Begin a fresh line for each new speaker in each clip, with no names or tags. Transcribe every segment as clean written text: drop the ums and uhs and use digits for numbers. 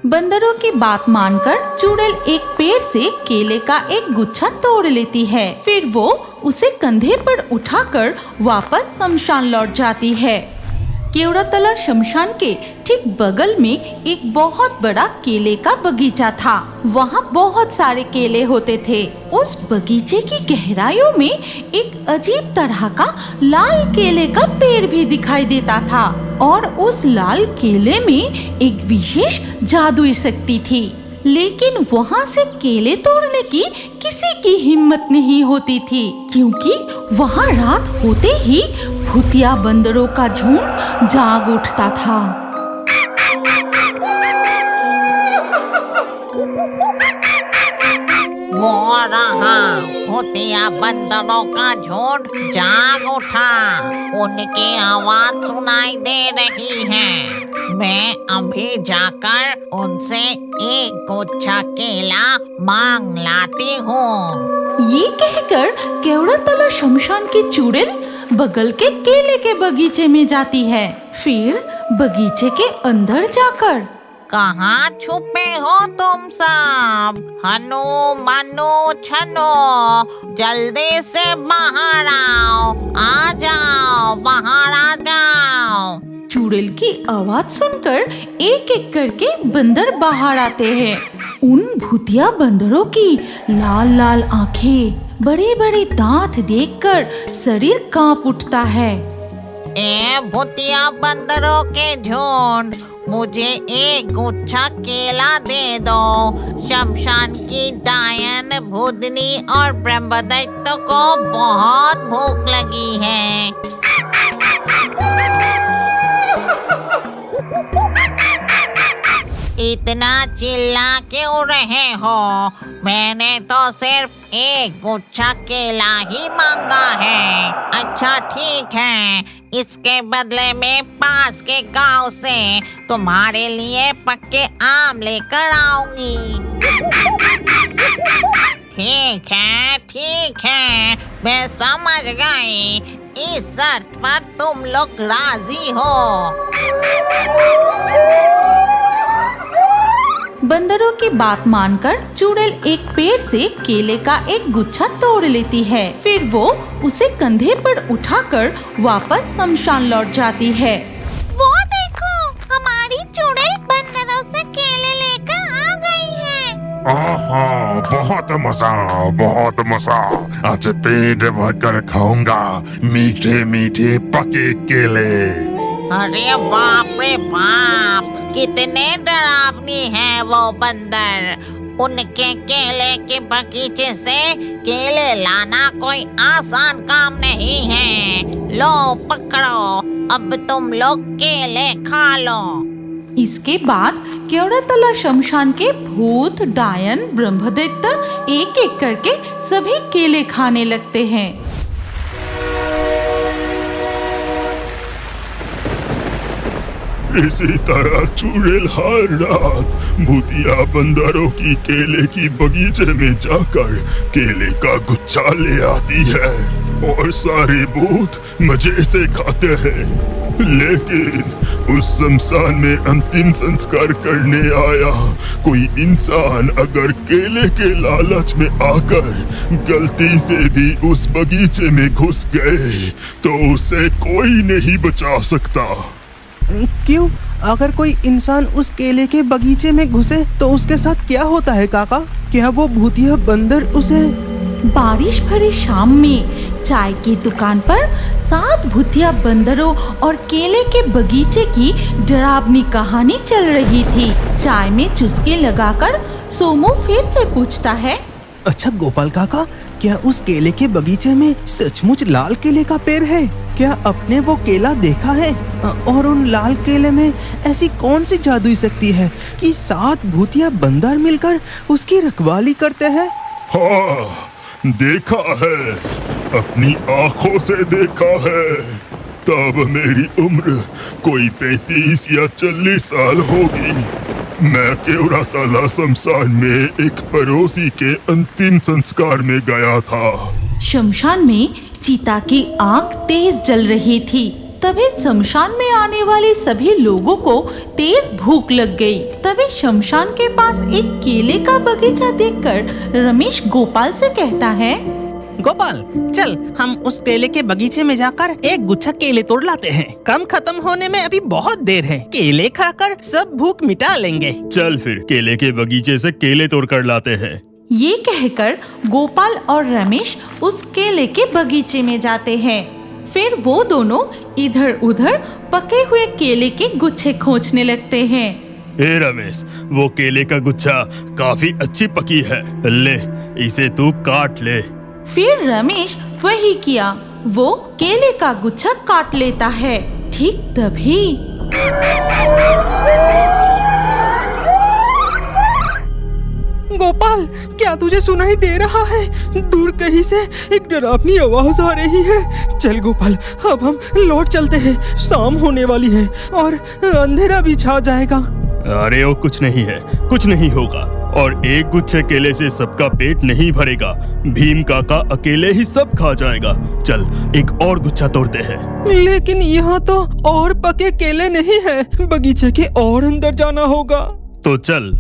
बंदरों की बात मानकर चुड़ैल एक पेड़ से केले का एक गुच्छा तोड़ लेती है। फिर वो उसे कंधे पर उठाकर वापस शमशान लौट जाती है। केवड़ातला शमशान के ठीक बगल में एक बहुत बड़ा केले का बगीचा था। वहाँ बहुत सारे केले होते थे। उस बगीचे की गहराइयों में एक अजीब तरह का लाल केले का पेड़ भी दिखाई देता था और उस लाल केले में एक विशेष जादुई शक्ति थी। लेकिन वहाँ से केले तोड़ने की किसी की हिम्मत नहीं होती थी, क्योंकि वहाँ रात होते ही भूतिया बंदरों का झुंड जाग उठता था।
वो रहा, भूतिया बंदरों का झुंड जाग उठा। उनकी आवाज सुनाई दे रही है। मैं अभी जाकर उनसे एक गुच्छा केला मांग लाती हूँ।
ये कहकर केवड़ातला शमशान की चुड़ैल बगल के केले के बगीचे में जाती है। फिर बगीचे के अंदर जाकर,
कहाँ छुपे हो तुम सब? हनु मनु छनु, जल्दी से बाहर आओ, आ जाओ, बाहर आ जाओ।
चुड़ैल की आवाज सुनकर एक एक करके बंदर बाहर आते हैं। उन भूतिया बंदरों की लाल लाल आंखें, बड़े बड़े दांत देखकर शरीर कांप उठता है।
ए भूतिया बंदरों के झुंड, मुझे एक गुच्छा केला दे दो। शमशान की डायन, भूतनी और ब्रह्मदैत्य को बहुत भूख लगी है। इतना चिल्ला क्यों रहे हो? मैंने तो सिर्फ एक गुच्छा केला ही मांगा है। अच्छा ठीक है, इसके बदले में पास के गांव से तुम्हारे लिए पक्के आम लेकर आऊंगी। ठीक है, मैं समझ गई। इस शर्त पर तुम लोग राजी हो?
बंदरों की बात मानकर चुड़ैल एक पेड़ से केले का एक गुच्छा तोड़ लेती है। फिर वो उसे कंधे पर उठाकर वापस शमशान लौट जाती है।
वो देखो, हमारी चुड़ैल बंदरों से केले लेकर आ गई है।
आहा, बहुत मजा। आज पेट भरकर खाऊंगा मीठे मीठे पके केले।
अरे बाप रे बाप, कितने डरावनी है वो बंदर। उनके केले के बगीचे से केले लाना कोई आसान काम नहीं है। लो पकड़ो, अब तुम लोग केले खा लो।
इसके बाद केवड़ातला शमशान के भूत, डायन, ब्रह्मदैत्य एक एक करके सभी केले खाने लगते हैं।
इसी तरह चुड़ैल हर रात भूतिया बंदरों की केले की बगीचे में जाकर केले का गुच्छा ले आती है और सारे भूत मजे से खाते हैं। लेकिन उस शमशान में अंतिम संस्कार करने आया कोई इंसान अगर केले के लालच में आकर गलती से भी उस बगीचे में घुस गए तो उसे कोई नहीं बचा सकता।
क्यों? अगर कोई इंसान उस केले के बगीचे में घुसे तो उसके साथ क्या होता है काका? क्या वो भूतिया बंदर उसे?
बारिश भरी शाम में चाय की दुकान पर 7 भूतिया बंदरों और केले के बगीचे की डरावनी कहानी चल रही थी। चाय में चुस्की लगाकर सोमू फिर से पूछता है,
अच्छा गोपाल काका, क्या उस केले के बगीचे में सचमुच लाल केले का पेड़ है? क्या आपने वो केला देखा है? और उन लाल केले में ऐसी कौन सी जादुई शक्ति है कि 7 भूतिया बंदर मिलकर उसकी रखवाली करते हैं?
हाँ, देखा है, अपनी आँखों से देखा है। तब मेरी उम्र कोई 35 या 40 साल होगी। मैं केवड़ातला शमशान में एक पड़ोसी के अंतिम संस्कार में गया था।
शमशान में चीता की आंख तेज जल रही थी। तभी शमशान में आने वाले सभी लोगों को तेज भूख लग गई। तभी शमशान के पास एक केले का बगीचा देखकर रमेश गोपाल से कहता है,
गोपाल, चल हम उस केले के बगीचे में जाकर एक गुच्छा केले तोड़ लाते हैं। काम खत्म होने में अभी बहुत देर है। केले खाकर सब भूख मिटा लेंगे।
चल फिर केले के बगीचे से केले तोड़ कर लाते हैं।
ये कहकर गोपाल और रमेश उस केले के बगीचे में जाते हैं। फिर वो दोनों इधर उधर पके हुए केले के गुच्छे खोजने लगते हैं।
ए रमेश, वो केले का गुच्छा काफी अच्छी पकी है, ले इसे तू काट ले।
फिर रमेश वही किया, वो केले का गुच्छा काट लेता है। ठीक तभी
गोपाल, क्या तुझे सुनाई दे रहा है? दूर कहीं से एक डरावनी आवाज आ रही है। चल गोपाल, अब हम लौट चलते हैं। शाम होने वाली है और अंधेरा भी छा जाएगा।
अरे वो कुछ नहीं है, कुछ नहीं होगा। और एक गुच्छे केले से सबका पेट नहीं भरेगा। भीम काका अकेले ही सब खा जाएगा। चल एक और गुच्छा तोड़ते हैं।
लेकिन यहाँ तो और पके केले नहीं है, बगीचे के और अंदर जाना होगा।
तो चल।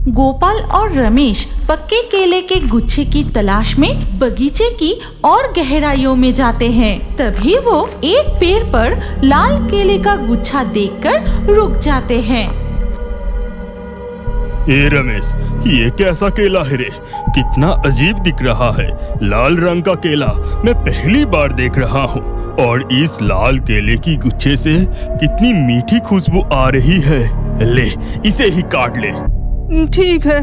गोपाल और रमेश पक्के केले के गुच्छे की तलाश में बगीचे की और गहराइयों में जाते हैं। तभी वो एक पेड़ पर लाल केले का गुच्छा देखकर रुक जाते हैं।
ए रमेश, ये कैसा केला है रे? कितना अजीब दिख रहा है। लाल रंग का केला मैं पहली बार देख रहा हूँ। और इस लाल केले की गुच्छे से कितनी मीठी खुशबू आ रही है। ले इसे ही काट ले।
ठीक है।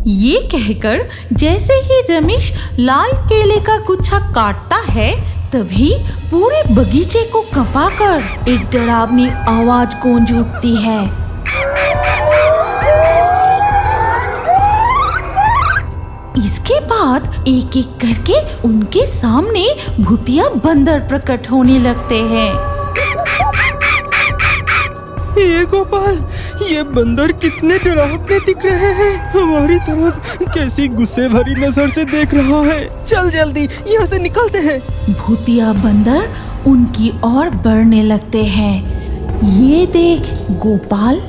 ये कहकर जैसे ही रमेश लाल केले का गुच्छा काटता है, तभी पूरे बगीचे को कंपाकर एक डरावनी आवाज गूंज उठती है। इसके बाद एक एक करके उनके सामने भूतिया बंदर प्रकट होने लगते हैं।
ये गोपाल, ये बंदर कितने डरावने दिख रहे हैं। हमारी तरफ कैसी गुस्से भरी नजर से देख रहा है। चल जल्दी यहाँ से निकलते हैं।
भूतिया बंदर उनकी ओर बढ़ने लगते हैं। ये देख गोपाल।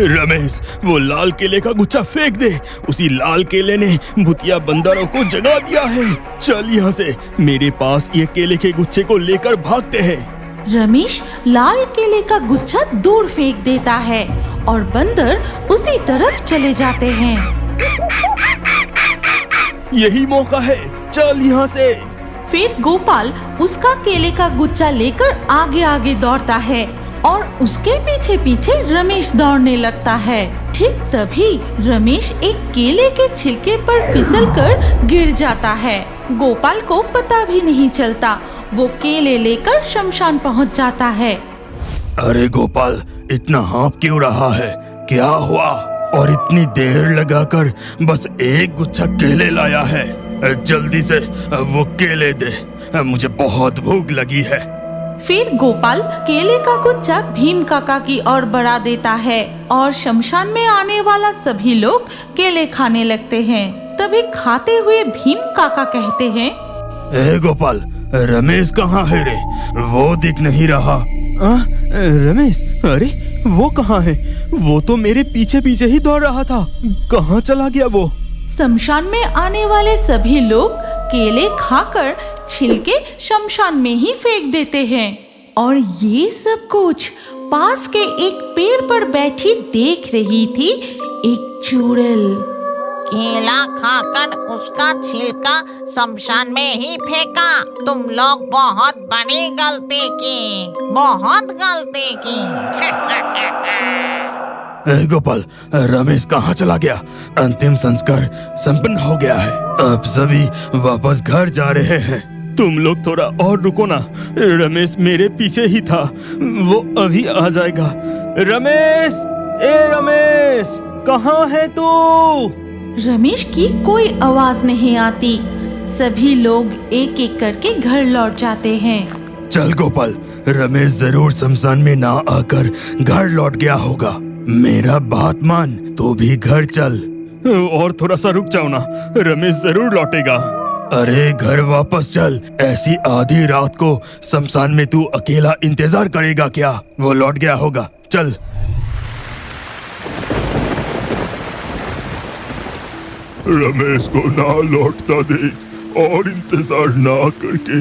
रमेश, वो लाल केले का गुच्छा फेंक दे। उसी लाल केले ने भूतिया बंदरों को जगा दिया है। चल यहाँ से, मेरे पास ये केले के गुच्छे को लेकर भागते हैं।
रमेश लाल केले का गुच्छा दूर फेंक देता है और बंदर उसी तरफ चले जाते हैं।
यही मौका है, चल यहाँ से।
फिर गोपाल उसका केले का गुच्छा लेकर आगे आगे दौड़ता है और उसके पीछे पीछे रमेश दौड़ने लगता है। ठीक तभी रमेश एक केले के छिलके पर फिसलकर गिर जाता है। गोपाल को पता भी नहीं चलता। वो केले लेकर शमशान पहुंच जाता है।
अरे गोपाल, इतना हाँफ क्यों रहा है? क्या हुआ? और इतनी देर लगाकर बस एक गुच्छा केले लाया है। जल्दी से वो केले दे, मुझे बहुत भूख लगी है।
फिर गोपाल केले का गुच्छा भीम काका की ओर बढ़ा देता है और शमशान में आने वाला सभी लोग केले खाने लगते हैं। तभी खाते हुए भीम काका कहते हैं,
ए गोपाल, रमेश कहाँ है रे? वो दिख नहीं रहा।
रमेश? अरे वो कहाँ है? वो तो मेरे पीछे पीछे ही दौड़ रहा था। कहाँ चला गया वो?
शमशान में आने वाले सभी लोग केले खाकर छिलके शमशान में ही फेंक देते हैं। और ये सब कुछ पास के एक पेड़ पर बैठी देख रही थी एक चुड़ैल।
केला खाकर उसका छिलका शमशान में ही फेंका। तुम लोग बहुत बड़ी गलती की, बहुत गलती की।
ए गोपाल, रमेश कहाँ चला गया? अंतिम संस्कार संपन्न हो गया है। अब सभी वापस घर जा रहे हैं। तुम लोग थोड़ा और रुको ना। रमेश मेरे पीछे ही था, वो अभी आ जाएगा। रमेश, ए रमेश, कहाँ है तू?
रमेश की कोई आवाज नहीं आती। सभी लोग एक एक करके घर लौट जाते हैं।
चल गोपाल, रमेश जरूर शमशान में ना आकर घर लौट गया होगा। मेरा बात मान, तो भी घर चल। और थोड़ा सा रुक जाओ ना, रमेश जरूर लौटेगा। अरे घर वापस चल। ऐसी आधी रात को शमशान में तू अकेला इंतजार करेगा क्या? वो लौट गया होगा, चल। रमेश को ना लौटता देख और इंतजार ना करके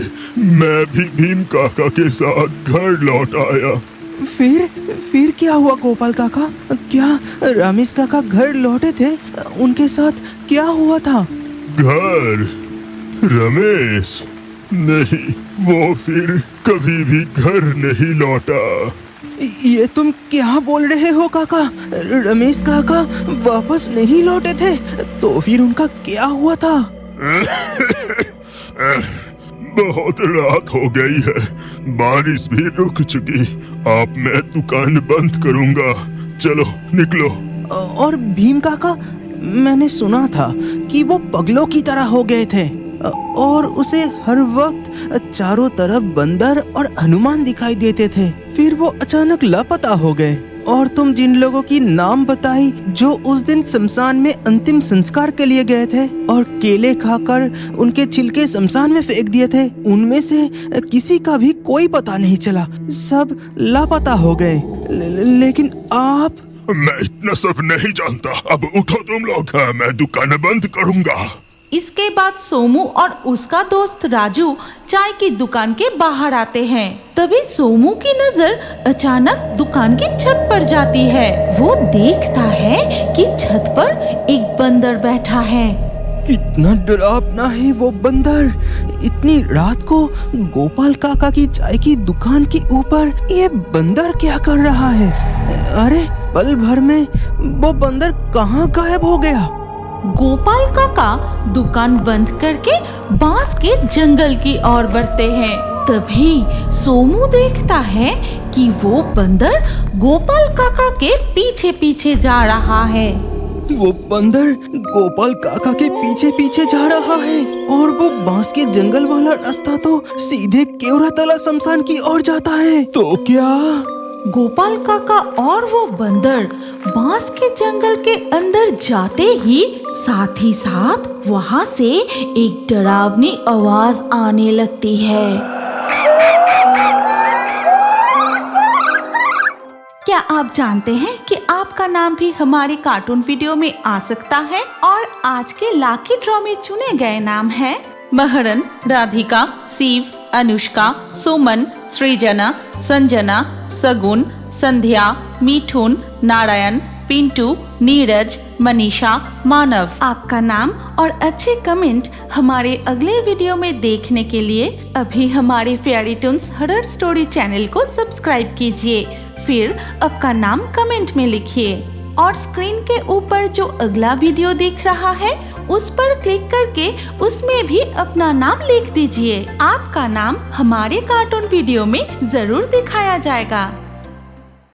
मैं भी भीम काका के साथ घर लौट आया।
फिर क्या हुआ गोपाल काका? क्या रमेश काका घर लौटे थे? उनके साथ क्या हुआ था?
घर? रमेश नहीं, वो फिर कभी भी घर नहीं लौटा।
ये तुम क्या बोल रहे हो काका? रमेश काका वापस नहीं लौटे थे? तो फिर उनका क्या हुआ था?
बहुत रात हो गई है, बारिश भी रुक चुकी। अब मैं दुकान बंद करूंगा, चलो निकलो।
और भीम काका, मैंने सुना था कि वो पगलों की तरह हो गए थे और उसे हर वक्त चारों तरफ बंदर और हनुमान दिखाई देते थे। फिर वो अचानक लापता हो गए और तुम जिन लोगों की नाम बताई जो उस दिन शमशान में अंतिम संस्कार के लिए गए थे और केले खाकर उनके छिलके शमशान में फेंक दिए थे, उनमें से किसी का भी कोई पता नहीं चला। सब लापता हो गए। लेकिन आप?
मैं इतना सब नहीं जानता। अब उठो तुम लोग, मैं दुकान बंद करूंगा।
इसके बाद सोमू और उसका दोस्त राजू चाय की दुकान के बाहर आते हैं। तभी सोमू की नजर अचानक दुकान की छत पर जाती है। वो देखता है कि छत पर एक बंदर बैठा है।
कितना डरावना है वो बंदर! इतनी रात को गोपाल काका की चाय की दुकान के ऊपर ये बंदर क्या कर रहा है? अरे पल भर में वो बंदर कहाँ गायब हो गया?
गोपाल काका दुकान बंद करके बांस के जंगल की ओर बढ़ते हैं। तभी सोमू देखता है कि वो बंदर गोपाल काका के पीछे पीछे जा रहा है।
वो बंदर गोपाल काका के पीछे पीछे जा रहा है और वो बांस के जंगल वाला रास्ता तो सीधे केवरातला शमशान की ओर जाता है। तो क्या
गोपाल काका और वो बंदर बांस के जंगल के अंदर जाते ही साथ ही साथ वहाँ से एक डरावनी आवाज आने लगती है। क्या आप जानते हैं कि आपका नाम भी हमारे कार्टून वीडियो में आ सकता है? और आज के लाकी ड्रॉ में चुने गए नाम हैं महरन, राधिका, शिव, अनुष्का, सुमन, सृजना, संजना, सगुन, संध्या, मिठुन, नारायण, पिंटू, नीरज, मनीषा, मानव। आपका नाम और अच्छे कमेंट हमारे अगले वीडियो में देखने के लिए अभी हमारे fairy Toons horror story channel को सब्सक्राइब कीजिए। फिर आपका नाम कमेंट में लिखिए और स्क्रीन के ऊपर जो अगला वीडियो दिख रहा है उस पर क्लिक करके उसमें भी अपना नाम लिख दीजिए। आपका नाम हमारे कार्टून वीडियो में जरूर दिखाया जाएगा।